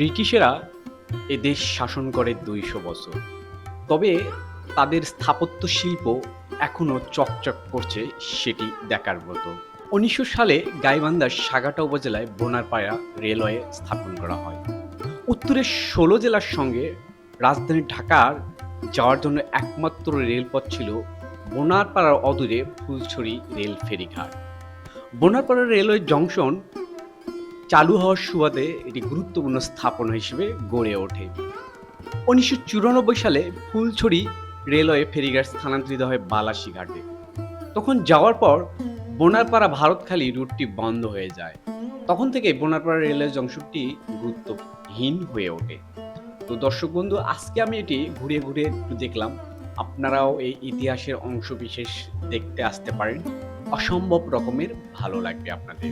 ব্রিটিশেরা এদেশ শাসন করে ২০০ বছর। তবে তাদের স্থাপত্য শিল্প এখনো চকচক করছে, সেটি দেখার মতো। ১৯০০ সালে গাইবান্ধার সাগাটা উপজেলায় বোনারপাড়া রেলওয়ে স্থাপন করা হয়। উত্তরের ১৬ জেলার সঙ্গে রাজধানী ঢাকার যাওয়ার জন্য একমাত্র রেলপথ ছিল বোনারপাড়ার অদূরে ফুলছড়ি রেল ফেরিঘাট। বোনারপাড়া রেলওয়ে জংশন চালু হওয়ার সুবাদে এটি গুরুত্বপূর্ণ স্থাপনা হিসেবে গড়ে ওঠে। ১৯৯৪ সালে ফুলছড়ি রেলওয়ে ফেরিঘাট স্থানান্তরিত হয় বালাসীঘাটে। তখন যাওয়ার পর বোনারপাড়া ভারতখালী রুটটি বন্ধ হয়ে যায়। তখন থেকে বোনারপাড়া রেলওয়ে জংশনটি গুরুত্বহীন হয়ে ওঠে। তো দর্শক বন্ধু, আজকে আমি এটি ঘুরে ঘুরে একটু দেখলাম। আপনারাও এই ইতিহাসের অংশ বিশেষ দেখতে আসতে পারেন। অসম্ভব রকমের ভালো লাগবে আপনাদের।